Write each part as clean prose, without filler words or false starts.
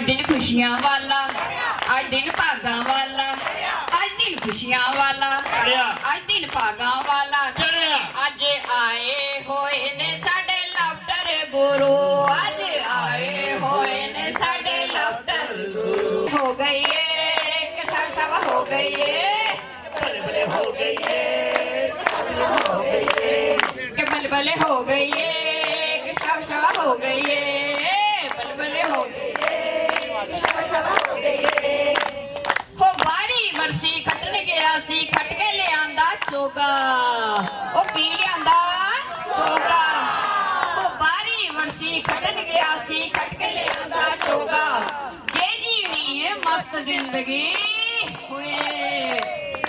दिन खुशियां वाला, आज दिन भागा वाला, आज दिन खुशियां वाला, आज दिन भागा वाला। आज आए होए ने साडे लफ्टर गुरु, आज आए होए ने साडे लफ्टर गुरु। हो गई है शावा हो गई है, बलबले हो गई है, हो गई है के बलबले हो गई है, के शावा हो गई है, बलबले हो गई है, शावा हो गई है। हो बारी बरसी खटन गया सी, खट के ले आंदा चोगा, ओ पी ले आंदा चोगा। हो बारी बरसी खटन गया सी, खट के ले आंदा चोगा। जे जीनी है मस्त जिंदगी हुए,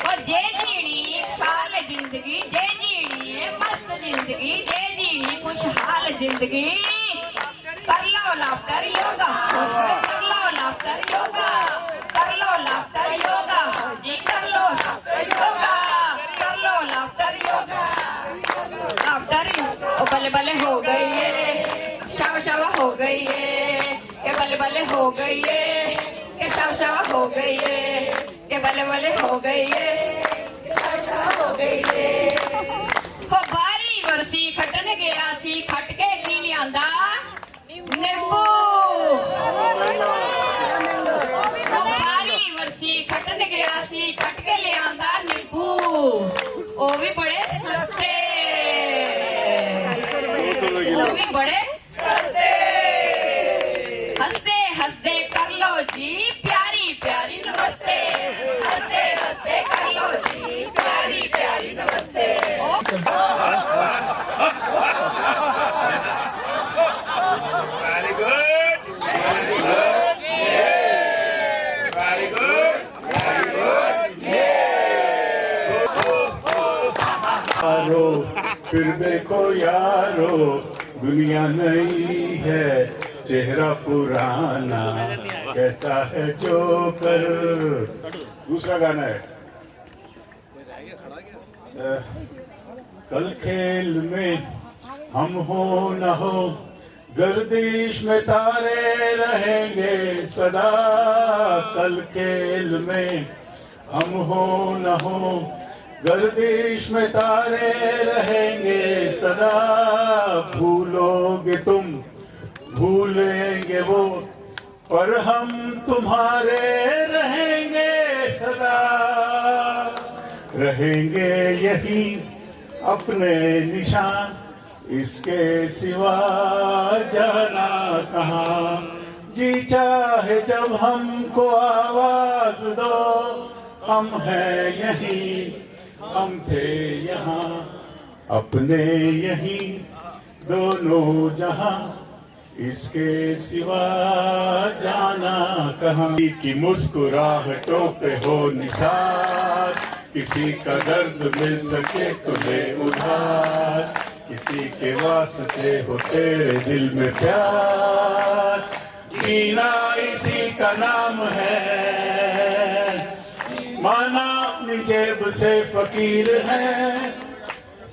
और जे जीनी साल जिंदगी, जे जीनी है मस्त जिंदगी, जे जीनी खुशहाल जिंदगी। कर लो लाफ्टर योगा, कर लो लाफ्टर योगा, कर लो लाफ्टर योगा जी, कर लो लाफ्टर योगा, कर लो लाफ्टर योगा। लाफ्टर ओ बले बले हो गई है, शावा शावा हो गई है, के बले बले हो गई है, के शावा शावा हो गई है, के बले बले हो गई है, शावा शावा हो गई है। हो बारी बरसी खटन गया सी, खट के की लियांदा नींबू। बारी बरसी खटन गया सी, खट के ले आंदा नींबू, ओ भी बड़े सस्ते, ओ भी बड़े सस्ते। हंसते हंसते कर लो जी प्यारी प्यारी नमस्ते, हंसते हंसते कर लो जी प्यारी प्यारी नमस्ते। फिर देखो यारो, दुनिया नई है, चेहरा पुराना, कहता है जो कर। दूसरा गाना है कल खेल में हम हो न हो, गर्दिश में तारे रहेंगे सदा। कल खेल में हम हो न हो, गर्दिश में तारे रहेंगे सदा। भूलोगे तुम भूलेंगे वो, पर हम तुम्हारे रहेंगे सदा। रहेंगे यही अपने निशान, इसके सिवा जाना कहाँ। जी चाहे जब हमको आवाज दो, हम हैं यहीं, हम थे यहाँ, अपने यहीं दोनों जहां, इसके सिवा जाना कहाँ। की मुस्कुराहटों पे हो निसार, किसी का दर्द मिल सके तो ले उधार। किसी के वास्ते हो तेरे दिल में प्यार, जीना इसी का नाम है। माना अपनी जेब से फकीर हैं,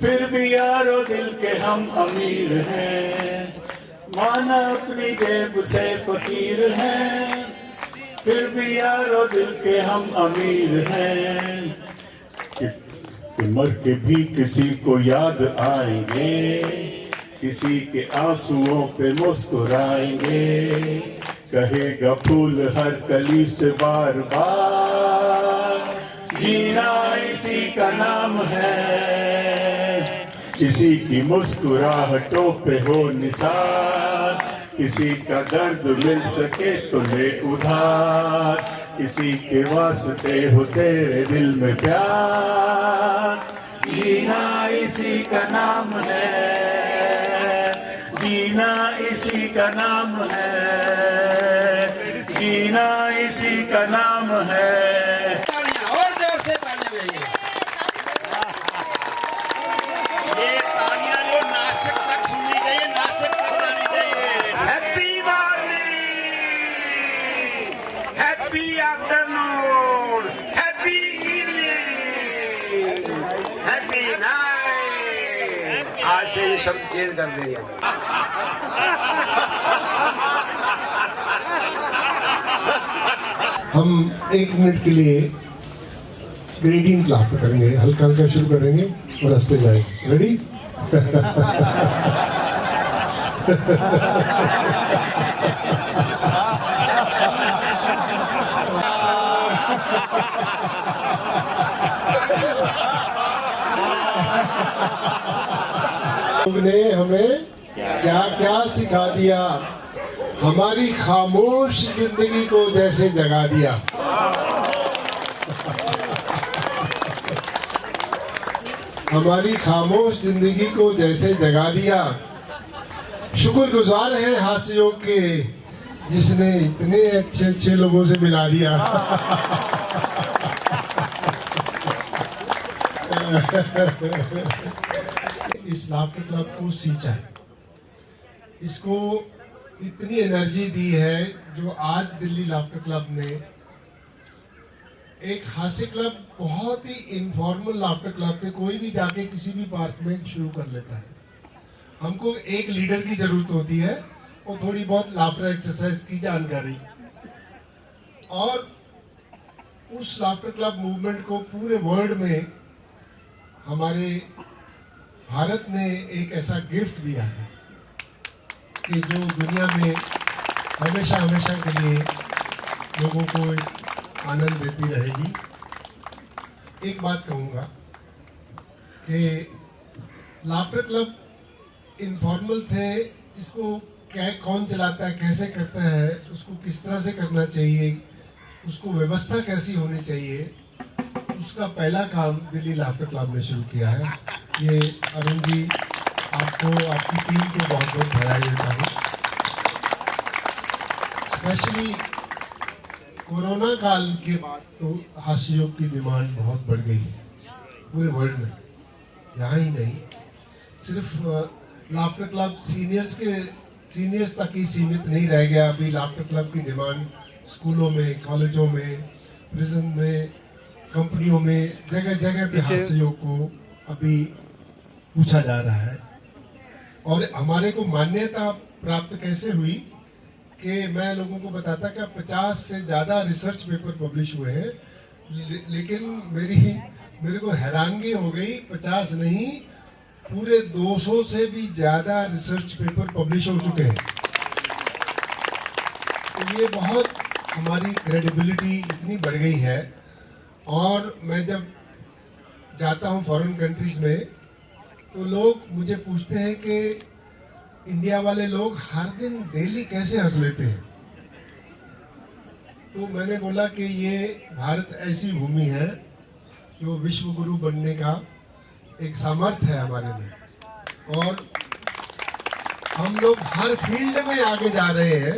फिर भी यारो दिल के हम अमीर हैं। माना अपनी जेब से फकीर हैं, फिर भी यारो दिल के हम अमीर हैं। कि मर के भी किसी को याद आएंगे, किसी के आंसुओं पे मुस्कुराएंगे। कहेगा फूल हर कली से बार बार, जीना इसी का नाम है। किसी की मुस्कुराहटों पे हो निसार, किसी का दर्द मिल सके तो ले उधार। किसी के वास्ते हो तेरे दिल में प्यार, जीना इसी का नाम है। जीना इसी का नाम है, जीना इसी का नाम है। और जोर से तालियां बजाइए। ये तालियां जो नासिक तक सुननी चाहिए, नासिक तक जानी चाहिए। Happy morning, happy afternoon, happy evening, happy night. आज से ये शब्द चेंज कर देंगे। हम 1 मिनट के लिए ग्रेडियंट लाफ्टर करेंगे, हल्का हल्का शुरू करेंगे और हंसते जाएंगे। रेडी? लोग ने हमें क्या क्या सिखा दिया, हमारी खामोश जिंदगी को जैसे जगा दिया। हमारी खामोश जिंदगी को जैसे जगा दिया। शुक्रगुजार हैं हास्ययोग के, जिसने इतने अच्छे अच्छे लोगों से मिला दिया। इस लाफ्टर क्लब को सींचा है, इसको इतनी एनर्जी दी है, जो आज दिल्ली लाफ्टर क्लब ने एक हास्य क्लब, बहुत ही इनफॉर्मल लाफ्टर क्लब थे, कोई भी जाके किसी भी पार्क में शुरू कर लेता है। हमको एक लीडर की जरूरत होती है और थोड़ी बहुत लाफ्टर एक्सरसाइज की जानकारी, और उस लाफ्टर क्लब मूवमेंट को पूरे वर्ल्ड में हमारे भारत ने एक ऐसा गिफ्ट दिया है कि जो दुनिया में हमेशा हमेशा के लिए लोगों को आनंद देती रहेगी। एक बात कहूँगा कि लाफ्टर क्लब इनफॉर्मल थे, इसको क्या कौन चलाता है, कैसे करता है, उसको किस तरह से करना चाहिए, उसको व्यवस्था कैसी होनी चाहिए, उसका पहला काम दिल्ली लाफ्टर क्लब ने शुरू किया है। ये अरुण जी, आपको, आपकी टीम को बहुत बहुत बधाई देता हूँ। स्पेशली कोरोना काल के बाद तो हास्ययोग की डिमांड बहुत बढ़ गई है पूरे वर्ल्ड में, यहाँ ही नहीं, सिर्फ लाफ्टर क्लब सीनियर्स तक ही सीमित नहीं रह गया। अभी लाफ्टर क्लब की डिमांड स्कूलों में, कॉलेजों में, प्रिजन में, कंपनियों में, जगह जगह पे हास्ययोग को अभी पूछा जा रहा है। और हमारे को मान्यता प्राप्त कैसे हुई कि मैं लोगों को बताता कि 50 से ज़्यादा रिसर्च पेपर पब्लिश हुए हैं, लेकिन मेरे को हैरानगी हो गई, 50 नहीं, पूरे 200 से भी ज़्यादा रिसर्च पेपर पब्लिश हो चुके हैं। तो ये बहुत, हमारी क्रेडिबिलिटी इतनी बढ़ गई है। और मैं जब जाता हूँ फॉरेन कंट्रीज में, तो लोग मुझे पूछते हैं कि इंडिया वाले लोग हर दिन डेली कैसे हंस लेते हैं। तो मैंने बोला कि ये भारत ऐसी भूमि है जो विश्व गुरु बनने का एक सामर्थ्य है हमारे में, और हम लोग हर फील्ड में आगे जा रहे हैं।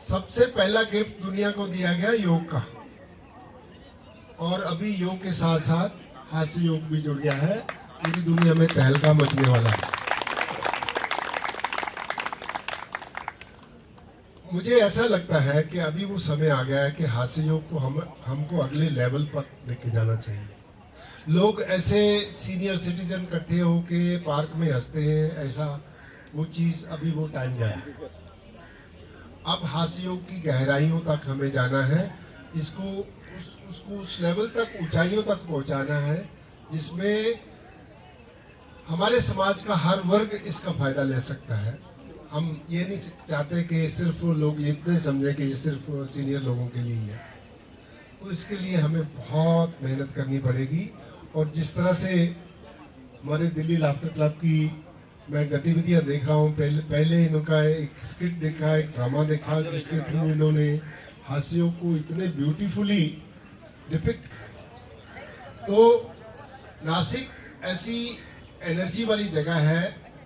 सबसे पहला गिफ्ट दुनिया को दिया गया योग का, और अभी योग के साथ साथ हास्य योग भी जुड़ गया है। पूरी दुनिया में तहलका मचने वाला है। मुझे ऐसा लगता है कि अभी वो समय आ गया है कि हास्य योग को हमको अगले लेवल पर लेके जाना चाहिए। लोग ऐसे सीनियर सिटीजन इकट्ठे होके पार्क में हंसते हैं, ऐसा वो चीज, अभी वो टाइम गया। अब हास्य योग की गहराइयों तक हमें जाना है, इसको उसको उस लेवल तक, ऊंचाइयों तक पहुंचाना है जिसमें हमारे समाज का हर वर्ग इसका फायदा ले सकता है। हम ये नहीं चाहते कि सिर्फ लोग ये इतने समझे कि ये सिर्फ सीनियर लोगों के लिए ही है। तो इसके लिए हमें बहुत मेहनत करनी पड़ेगी। और जिस तरह से हमारे दिल्ली लाफ्टर क्लब की मैं गतिविधियां देख रहा हूँ, पहले इनका एक स्किट देखा, एक ड्रामा देखा, जिसके थ्रू इन्होंने हास्यों को इतने ब्यूटीफुली डिपिक्ट। तो नासिक ऐसी एनर्जी वाली जगह है,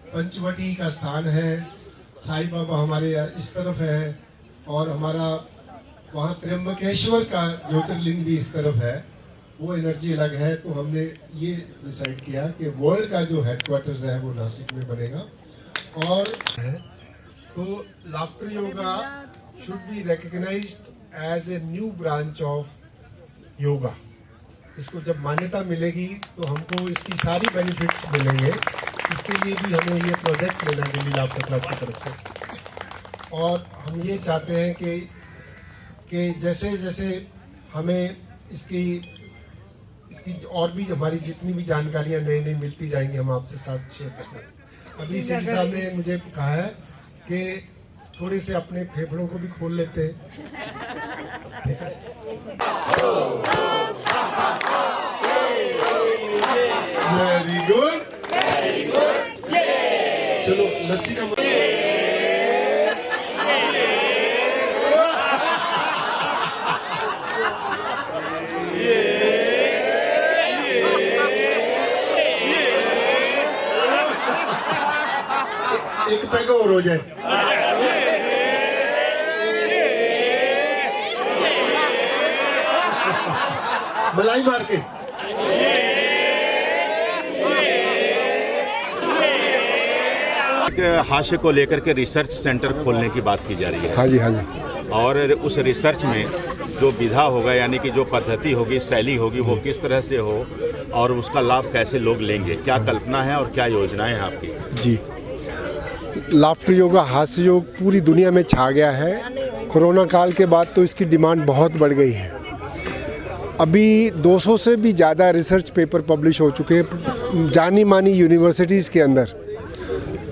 पंचवटी का स्थान है, साईं बाबा हमारे इस तरफ है, और हमारा वहाँ त्र्यंबकेश्वर का ज्योतिर्लिंग भी इस तरफ है, वो एनर्जी अलग है। तो हमने ये डिसाइड किया कि वर्ल्ड का जो हेडक्वार्टर्स है वो नासिक में बनेगा। और तो laughter yoga should be recognised as a new branch of yoga. इसको जब मान्यता मिलेगी तो हमको इसकी सारी बेनिफिट्स मिलेंगे। इसके लिए भी हमें ये प्रोजेक्ट लेना है दिल्ली लाफ्टर क्लब की तरफ से। और हम ये चाहते हैं कि कि जैसे जैसे हमें इसकी और भी हमारी जितनी भी जानकारियां नई नई मिलती जाएंगी हम आपसे साथ शेयर करेंगे। अभी सीडी साहब ने मुझे कहा है कि थोड़े से अपने फेफड़ों को भी खोल लेते हैं। ठीक है, वेरी गुड, चलो लस्सी का एक पैग और हो जाए। मलाई मार के हास्य को लेकर के रिसर्च सेंटर खोलने की बात की जा रही है। हाँ जी, हाँ जी। और उस रिसर्च में जो विधा होगा, यानी कि जो पद्धति होगी, शैली होगी, वो किस तरह से हो और उसका लाभ कैसे लोग लेंगे, क्या कल्पना है और क्या योजनाएं हैं आपकी? जी, लाफ्टर योगा, हास्य योग पूरी दुनिया में छा गया है। कोरोना काल के बाद तो इसकी डिमांड बहुत बढ़ गई है। अभी 200 से भी ज़्यादा रिसर्च पेपर पब्लिश हो चुके हैं जानी मानी यूनिवर्सिटीज़ के अंदर।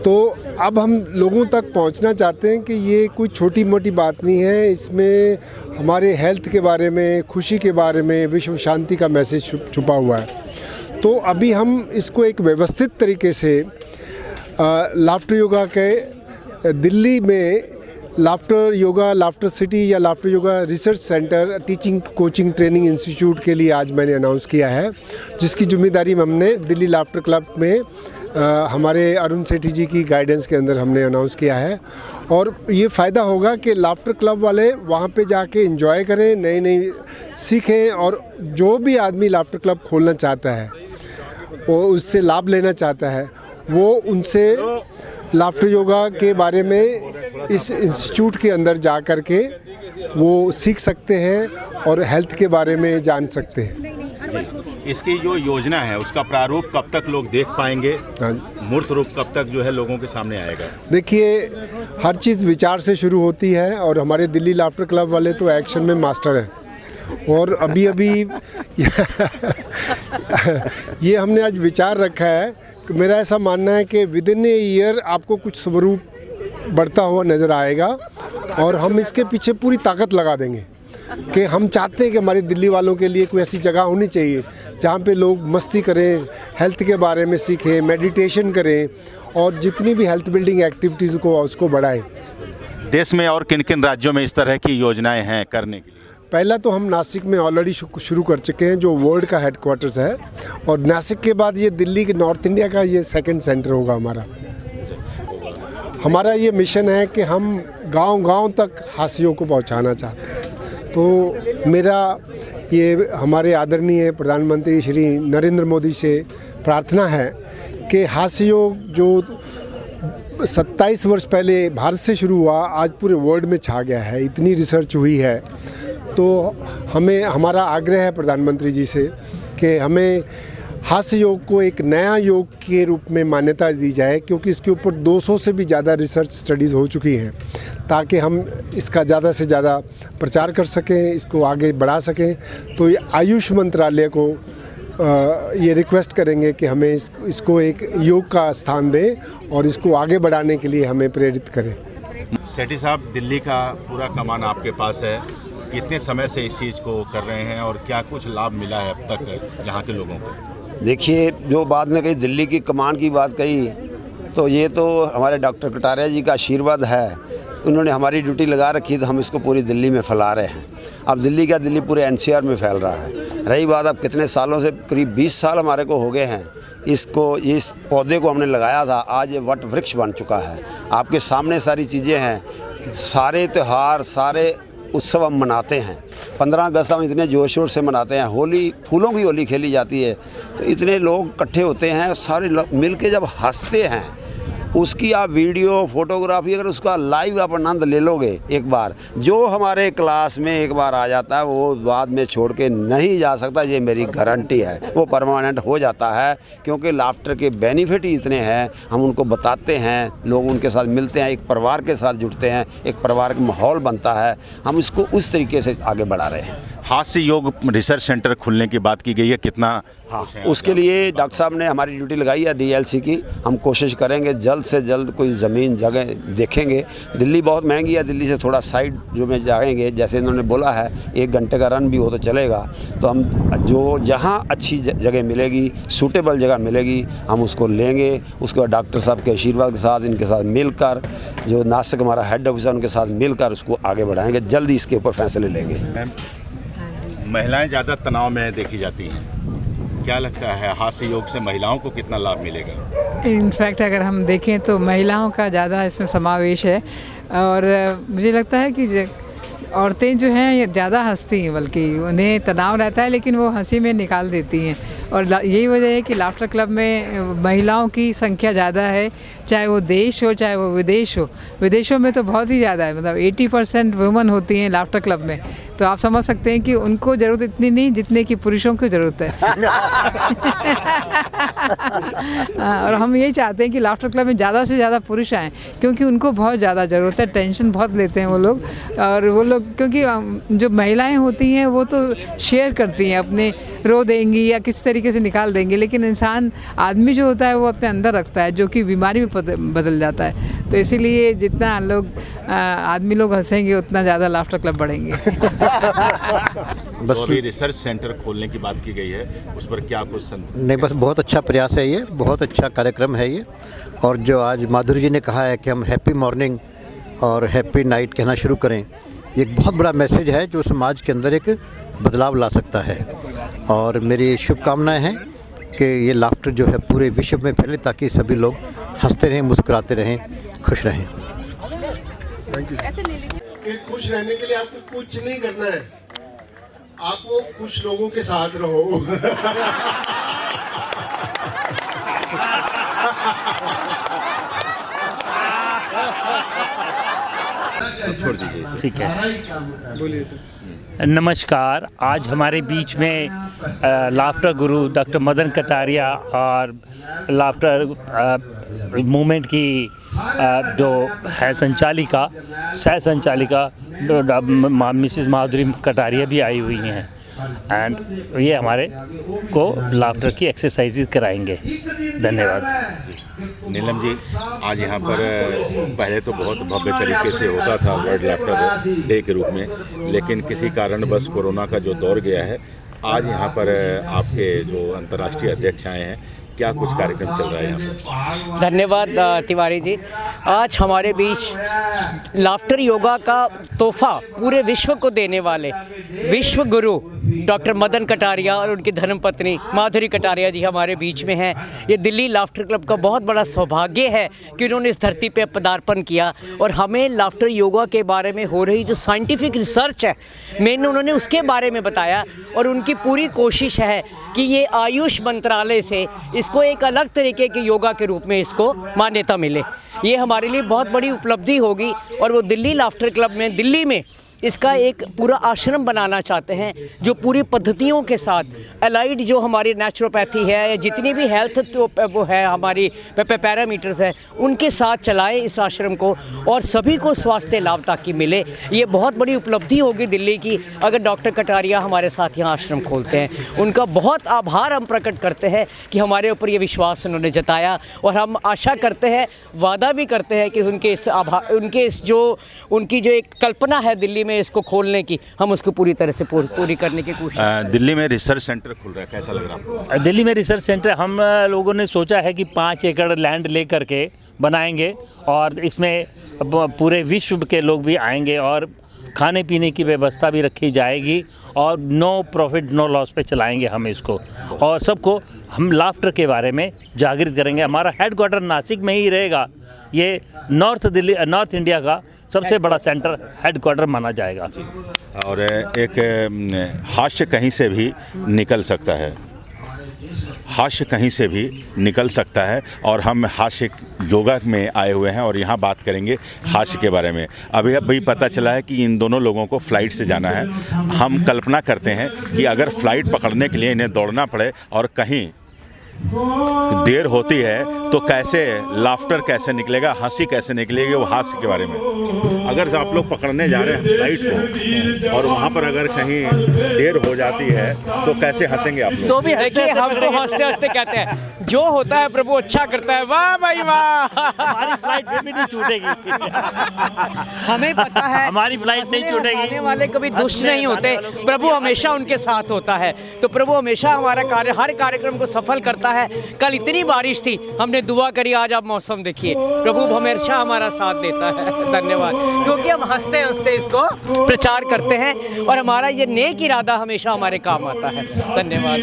तो अब हम लोगों तक पहुंचना चाहते हैं कि ये कोई छोटी मोटी बात नहीं है, इसमें हमारे हेल्थ के बारे में, खुशी के बारे में, विश्व शांति का मैसेज छुपा हुआ है। तो अभी हम इसको एक व्यवस्थित तरीके से लाफ्टर योगा के दिल्ली में लाफ्टर सिटी या laughter yoga research centre teaching coaching training institute के लिए आज मैंने अनाउंस किया है, जिसकी जिम्मेदारी हमने दिल्ली लाफ्टर क्लब में हमारे अरुण सेठी जी की गाइडेंस के अंदर हमने अनाउंस किया है। और ये फ़ायदा होगा कि लाफ्टर क्लब वाले वहाँ पे जाके एंजॉय करें, नई नई सीखें, और जो भी आदमी लाफ्टर क्लब खोलना चाहता है, वो उससे लाभ लेना चाहता है, वो उनसे लाफ्टर योगा के बारे में इस इंस्टीट्यूट के अंदर जा कर के वो सीख सकते हैं और हेल्थ के बारे में जान सकते हैं। इसकी जो योजना है उसका प्रारूप कब तक लोग देख पाएंगे? हाँ, मूर्त रूप कब तक जो है लोगों के सामने आएगा? देखिए, हर चीज़ विचार से शुरू होती है और हमारे दिल्ली लाफ्टर क्लब वाले तो एक्शन में मास्टर हैं। और अभी ये हमने आज विचार रखा है कि मेरा ऐसा मानना है कि विद इन ए ईयर आपको कुछ स्वरूप बढ़ता हुआ नज़र आएगा, और हम इसके पीछे पूरी ताकत लगा देंगे कि हम चाहते हैं कि हमारे दिल्ली वालों के लिए कोई ऐसी जगह होनी चाहिए जहाँ पे लोग मस्ती करें, हेल्थ के बारे में सीखें, मेडिटेशन करें, और जितनी भी हेल्थ बिल्डिंग एक्टिविटीज़ को उसको बढ़ाएं। देश में और किन किन राज्यों में इस तरह की योजनाएं हैं करने की? पहला तो हम नासिक में ऑलरेडी शुरू कर चुके हैं, जो वर्ल्ड का हेडक्वार्टर्स है, और नासिक के बाद ये दिल्ली के नॉर्थ इंडिया का ये सेकंड सेंटर होगा हमारा ये मिशन है कि हम गांव-गांव तक हास्यों को पहुंचाना चाहते हैं। तो मेरा ये हमारे आदरणीय प्रधानमंत्री श्री नरेंद्र मोदी से प्रार्थना है कि हास्य योग जो 27 वर्ष पहले भारत से शुरू हुआ, आज पूरे वर्ल्ड में छा गया है, इतनी रिसर्च हुई है। तो हमारा आग्रह है प्रधानमंत्री जी से कि हमें हास्य योग को एक नया योग के रूप में मान्यता दी जाए, क्योंकि इसके ऊपर 200 से भी ज़्यादा रिसर्च स्टडीज़ हो चुकी हैं, ताकि हम इसका ज़्यादा से ज़्यादा प्रचार कर सकें, इसको आगे बढ़ा सकें। तो ये आयुष मंत्रालय को ये रिक्वेस्ट करेंगे कि हमें इसको एक योग का स्थान दें और इसको आगे बढ़ाने के लिए हमें प्रेरित करें। सेठी साहब, दिल्ली का पूरा कमान आपके पास है, कितने समय से इस चीज़ को कर रहे हैं और क्या कुछ लाभ मिला है अब तक यहाँ के लोगों को? देखिए, जो बात ने कही दिल्ली की कमान की बात कही, तो ये तो हमारे डॉक्टर कटारिया जी का आशीर्वाद है। उन्होंने हमारी ड्यूटी लगा रखी, तो हम इसको पूरी दिल्ली में फैला रहे हैं। अब दिल्ली का दिल्ली पूरे एनसीआर में फैल रहा है। रही बात अब कितने सालों से, करीब 20 साल हमारे को हो गए हैं इस पौधे को हमने लगाया था, आज ये वट वृक्ष बन चुका है। आपके सामने सारी चीज़ें हैं, सारे त्यौहार, सारे उत्सव हम मनाते हैं। 15 अगस्त हम इतने जोश शोर से मनाते हैं। होली, फूलों की होली खेली जाती है, तो इतने लोग इकट्ठे होते हैं, सारे मिल के जब हंसते हैं, उसकी आप वीडियो फोटोग्राफी अगर उसका लाइव आप आनंद ले लोगे एक बार, जो हमारे क्लास में एक बार आ जाता है वो बाद में छोड़ के नहीं जा सकता, ये मेरी गारंटी है। वो परमानेंट हो जाता है, क्योंकि लाफ्टर के बेनिफिट ही इतने हैं। हम उनको बताते हैं, लोग उनके साथ मिलते हैं, एक परिवार के साथ जुड़ते हैं, एक परिवार का माहौल बनता है। हम इसको उस तरीके से आगे बढ़ा रहे हैं। हास्य योग रिसर्च सेंटर खुलने की बात की गई है, कितना? हाँ, उसके लिए डॉक्टर साहब ने हमारी ड्यूटी लगाई है डीएलसी की। हम कोशिश करेंगे जल्द से जल्द कोई ज़मीन जगह देखेंगे। दिल्ली बहुत महंगी है, दिल्ली से थोड़ा साइड जो में जाएंगे, जैसे इन्होंने बोला है 1 घंटे का रन भी हो तो चलेगा। तो हम जो जहाँ अच्छी जगह मिलेगी, सूटेबल जगह मिलेगी, हम उसको लेंगे। उसके बाद डॉक्टर साहब के आशीर्वाद के साथ, इनके साथ मिलकर, जो नासिक हमारा हेड ऑफिसर उनके साथ मिलकर उसको आगे बढ़ाएंगे। जल्दी इसके ऊपर फैसले लेंगे। महिलाएं ज़्यादा तनाव में देखी जाती हैं, क्या लगता है हास्य योग से महिलाओं को कितना लाभ मिलेगा? इनफैक्ट अगर हम देखें तो महिलाओं का ज़्यादा इसमें समावेश है, और मुझे लगता है कि औरतें जो हैं ये ज़्यादा हंसती हैं, बल्कि उन्हें तनाव रहता है लेकिन वो हंसी में निकाल देती हैं। और यही वजह है कि लाफ्टर क्लब में महिलाओं की संख्या ज़्यादा है, चाहे वो देश हो चाहे वो विदेश हो। विदेशों में तो बहुत ही ज़्यादा है, मतलब 80% वुमेन होती हैं लाफ्टर क्लब में। तो आप समझ सकते हैं कि उनको ज़रूरत इतनी नहीं जितने की पुरुषों को ज़रूरत है। और हम यही चाहते हैं कि लाफ्टर क्लब में ज़्यादा से ज़्यादा पुरुष आएँ, क्योंकि उनको बहुत ज़्यादा ज़रूरत है। टेंशन बहुत लेते हैं वो लोग, और वो लोग क्योंकि जो महिलाएं होती हैं वो तो शेयर करती हैं, अपने रो देंगी या किस तरीके से निकाल देंगी, लेकिन इंसान आदमी जो होता है वो अपने अंदर रखता है, जो कि बीमारी में बदल जाता है। तो इसीलिए जितना लोग आदमी लोग हंसेंगे उतना ज़्यादा लाफ्टर क्लब बढ़ेंगे। बस अभी रिसर्च सेंटर खोलने की बात की गई है, उस पर क्या कुछ नहीं, बस बहुत अच्छा प्रयास है ये, बहुत अच्छा कार्यक्रम है ये। और जो आज माधुरी जी ने कहा है कि हम हैप्पी मॉर्निंग और हैप्पी नाइट कहना शुरू करें, ये एक बहुत बड़ा मैसेज है जो समाज के अंदर एक बदलाव ला सकता है। और मेरी शुभकामनाएं हैं कि ये लाफ्टर जो है पूरे विश्व में फैले, ताकि सभी लोग हंसते रहें, मुस्कुराते रहें, खुश रहें। कि खुश रहने के लिए आपको कुछ नहीं करना है, आपको कुछ लोगों के साथ रहो। छोड़ दीजिए। ठीक है, बोलिए। नमस्कार, आज हमारे बीच में लाफ्टर गुरु डॉक्टर मदन कटारिया और लाफ्टर मूवमेंट की जो है संचालिका, सह संचालिका मिसेस माधुरी कटारिया भी आई हुई हैं, एंड ये हमारे को लाफ्टर की एक्सरसाइजेज कराएंगे। धन्यवाद। नीलम जी, आज यहाँ पर पहले तो बहुत भव्य तरीके से होता था वर्ल्ड लाफ्टर डे के रूप में, लेकिन किसी कारण बस कोरोना का जो दौर गया है, आज यहाँ पर आपके जो अंतर्राष्ट्रीय अध्यक्ष आए हैं, क्या कुछ कार्यक्रम चल रहा है यहाँ पर? धन्यवाद तिवारी जी। आज हमारे बीच लाफ्टर योगा का तोहफा पूरे विश्व को देने वाले विश्व गुरु डॉक्टर मदन कटारिया और उनकी धर्मपत्नी माधुरी कटारिया जी हमारे बीच में हैं। ये दिल्ली लाफ्टर क्लब का बहुत बड़ा सौभाग्य है कि उन्होंने इस धरती पे पदार्पण किया, और हमें लाफ्टर योगा के बारे में हो रही जो साइंटिफिक रिसर्च है, मैंने उन्होंने उसके बारे में बताया। और उनकी पूरी कोशिश है कि ये आयुष मंत्रालय से इसको एक अलग तरीके के योगा के रूप में इसको मान्यता मिले। ये हमारे लिए बहुत बड़ी उपलब्धि होगी, और वो दिल्ली लाफ्टर क्लब में दिल्ली में इसका एक पूरा आश्रम बनाना चाहते हैं, जो पूरी पद्धतियों के साथ अलाइड जो हमारी नेचुरोपैथी है या जितनी भी हेल्थ तो वो है हमारी पैरामीटर्स है, उनके साथ चलाएं इस आश्रम को, और सभी को स्वास्थ्य लाभ ताकि मिले। ये बहुत बड़ी उपलब्धि होगी दिल्ली की अगर डॉक्टर कटारिया हमारे साथ यहाँ आश्रम खोलते हैं। उनका बहुत आभार हम प्रकट करते हैं कि हमारे ऊपर ये विश्वास उन्होंने जताया, और हम आशा करते हैं, वादा भी करते हैं कि उनकी जो एक कल्पना है दिल्ली में इसको खोलने की, हम उसको पूरी तरह से पूरी करने की कोशिश। दिल्ली में रिसर्च सेंटर खुल रहा है, कैसा लग रहा है आपको? दिल्ली में रिसर्च सेंटर हम लोगों ने सोचा है कि 5 एकड़ लैंड ले करके बनाएंगे, और इसमें पूरे विश्व के लोग भी आएंगे, और खाने पीने की व्यवस्था भी रखी जाएगी, और नो प्रॉफिट नो लॉस पे चलाएंगे हम इसको, और सबको हम लाफ्टर के बारे में जागृत करेंगे। हमारा हेडक्वार्टर नासिक में ही रहेगा। ये नॉर्थ इंडिया का सबसे बड़ा सेंटर हेडक्वार्टर माना जाएगा। और एक हास्य कहीं से भी निकल सकता है। हास्य कहीं से भी निकल सकता है और हम हास्य योगा में आए हुए हैं और यहाँ बात करेंगे हास्य के बारे में। अभी पता चला है कि इन दोनों लोगों को फ़्लाइट से जाना है। हम कल्पना करते हैं कि अगर फ़्लाइट पकड़ने के लिए इन्हें दौड़ना पड़े और कहीं देर होती है तो कैसे लाफ्टर कैसे निकलेगा, हंसी कैसे निकलेगी, वो हास्य के बारे में। अगर आप लोग पकड़ने जा रहे हैं फ्लाइट को और वहाँ पर अगर कहीं देर हो जाती है तो कैसे हंसेंगे आप लोग? तो भी देखिए, हम तो हंसते हंसते कहते हैं जो होता है प्रभु अच्छा करता है। वाह भाई वाह, हमारी फ्लाइट फिर भी नहीं छूटेगी। हमें पता है हमारी फ्लाइट नहीं छूटेगी। आने वाले कभी दुष्ट नहीं होते, प्रभु हमेशा उनके साथ होता है। तो प्रभु हमेशा हमारा हर कार्यक्रम को सफल करता है। कल इतनी बारिश थी, हमने दुआ करी, आज आप मौसम देखिए, प्रभु हमेशा हमारा साथ देता है। धन्यवाद, क्योंकि हम हंसते हंसते इसको प्रचार करते हैं और हमारा ये नेक इरादा हमेशा हमारे काम आता है। धन्यवाद।